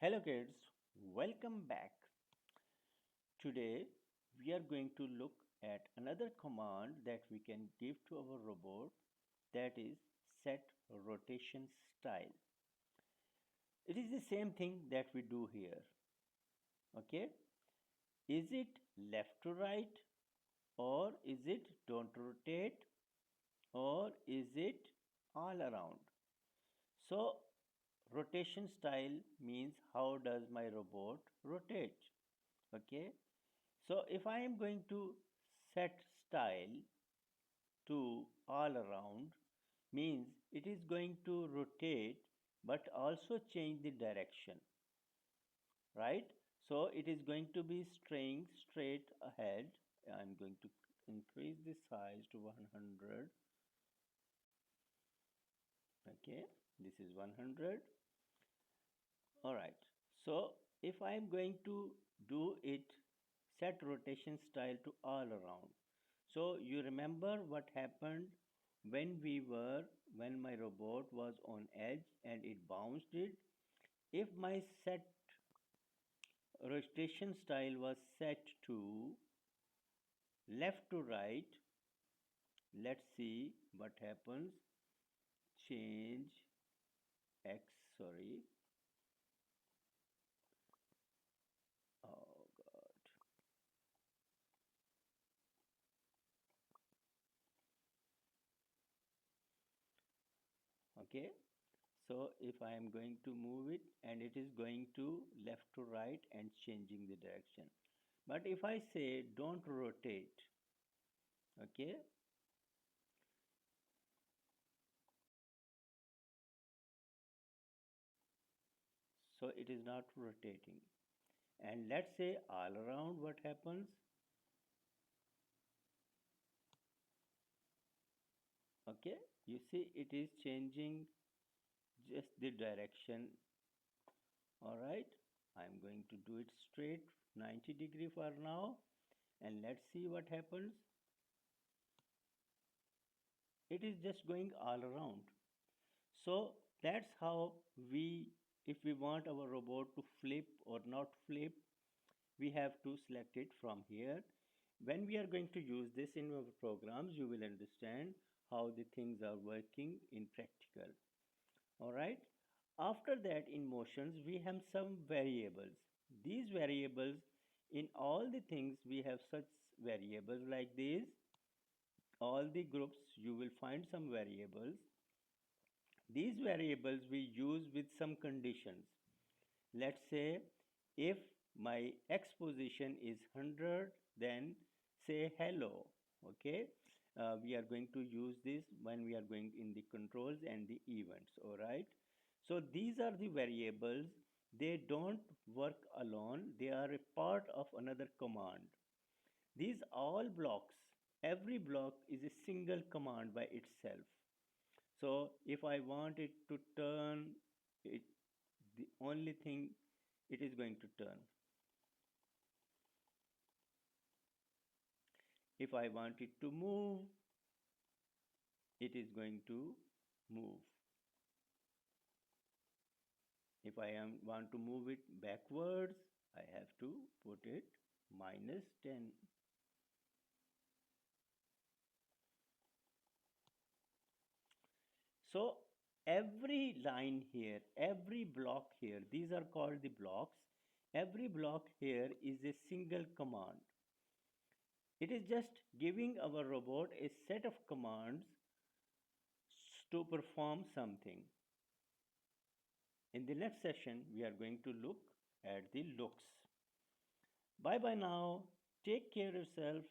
Hello kids, welcome back. Today we are going to look at another command that we can give to our robot, that is set rotation style. It is the same thing that we do here. Okay? Is it left to right, or is it don't rotate, or is it all around? So rotation style means how does my robot rotate? Okay? So if I am going to set style to all around, means it is going to rotate but also change the direction, right? So it is going to be straying straight ahead. I'm going to increase the size to 100. Okay, this is 100. All right. So if I am going to do it set rotation style to all around. So you remember what happened when we were when my robot was on edge and it bounced it. If my set rotation style was set to left to right, let's see what happens. Change X, sorry. Oh God. Okay. So if I am going to move it and it is going to left to right and changing the direction. But if I say don't rotate, okay, so it is not rotating. And let's say all around, what happens? Okay, you see it is changing just the direction. All right, I'm going to do it straight 90-degree for now, and let's see what happens. It is just going all around. So that's how if we want our robot to flip or not flip, we have to select it from here. When we are going to use this in our programs, you will understand how the things are working in practical. All right. After that, in motions, we have some variables. These variables, in all the things, we have such variables like these. All the groups, you will find some variables. These variables we use with some conditions. Let's say if my x position is 100, then say hello. Okay, we are going to use this when we are going in the controls and the events. All right, so these are the variables. They don't work alone, they are a part of another command. These all blocks, every block is a single command by itself. So if I want it to turn, it the only thing it is going to turn. If I want it to move, it is going to move. If want to move it backwards, I have to put it -10. So every line here, every block here, these are called the blocks. Every block here is a single command. It is just giving our robot a set of commands to perform something. In the next session, we are going to look at the looks. Bye bye now. Take care of yourself.